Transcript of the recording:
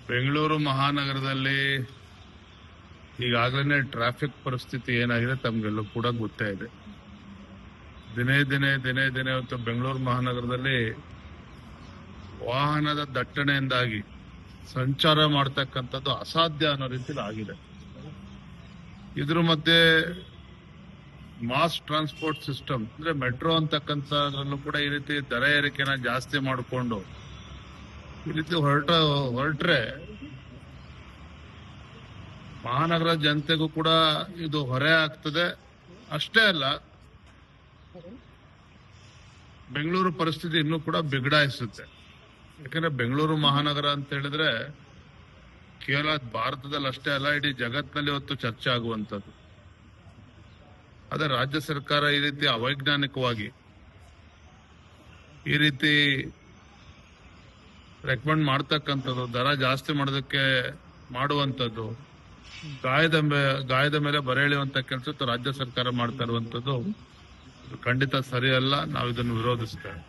ಬೆಂಗಳೂರು ಮಹಾನಗರದಲ್ಲಿ ಈಗಾಗಲೇ ಟ್ರಾಫಿಕ್ ಪರಿಸ್ಥಿತಿ ಏನಾಗಿದೆ ತಮಗೆಲ್ಲೂ ಕೂಡ ಗೊತ್ತೇ ಇದೆ. ದಿನೇ ದಿನೇ ಇವತ್ತು ಬೆಂಗಳೂರು ಮಹಾನಗರದಲ್ಲಿ ವಾಹನದ ದಟ್ಟಣೆಯಿಂದಾಗಿ ಸಂಚಾರ ಮಾಡ್ತಕ್ಕಂಥದ್ದು ಅಸಾಧ್ಯ ಅನ್ನೋ ರೀತಿಯಲ್ಲಿ ಆಗಿದೆ. ಇದ್ರ ಮಧ್ಯೆ ಮಾಸ್ ಟ್ರಾನ್ಸ್ಪೋರ್ಟ್ ಸಿಸ್ಟಮ್ ಅಂದ್ರೆ ಮೆಟ್ರೋ ಅಂತಕ್ಕಂಥದ್ರಲ್ಲೂ ಕೂಡ ಈ ರೀತಿ ದರ ಏರಿಕೆನ ಜಾಸ್ತಿ ಮಾಡಿಕೊಂಡು ಈ ರೀತಿ ಹೊರಟ್ರೆ ಮಹಾನಗರ ಜನತೆಗೂ ಕೂಡ ಇದು ಹೊರೆ ಆಗ್ತದೆ. ಅಷ್ಟೇ ಅಲ್ಲ, ಬೆಂಗಳೂರು ಪರಿಸ್ಥಿತಿ ಇನ್ನೂ ಕೂಡ ಬಿಗಡಾಯಿಸುತ್ತೆ. ಯಾಕಂದ್ರೆ ಬೆಂಗಳೂರು ಮಹಾನಗರ ಅಂತ ಹೇಳಿದ್ರೆ ಕೇವಲ ಭಾರತದಲ್ಲಿ ಅಷ್ಟೇ ಅಲ್ಲ, ಇಡೀ ಜಗತ್ತಿನಲ್ಲಿ ಇವತ್ತು ಚರ್ಚೆ ಆಗುವಂಥದ್ದು. ಅದೇ ರಾಜ್ಯ ಸರ್ಕಾರ ಈ ರೀತಿ ಅವೈಜ್ಞಾನಿಕವಾಗಿ ಈ ರೀತಿ ರೆಕಮೆಂಡ್ ಮಾಡ್ತಕ್ಕಂಥದ್ದು, ದರ ಜಾಸ್ತಿ ಮಾಡೋದಕ್ಕೆ ಮಾಡುವಂಥದ್ದು, ಗಾಯದ ಮೇಲೆ ಬರೆ ಎಳೆಯುವಂತ ಕೆಲಸ ರಾಜ್ಯ ಸರ್ಕಾರ ಮಾಡ್ತಾ ಇರುವಂತದ್ದು ಖಂಡಿತ ಸರಿಯಲ್ಲ. ನಾವು ಇದನ್ನು ವಿರೋಧಿಸ್ತೇವೆ.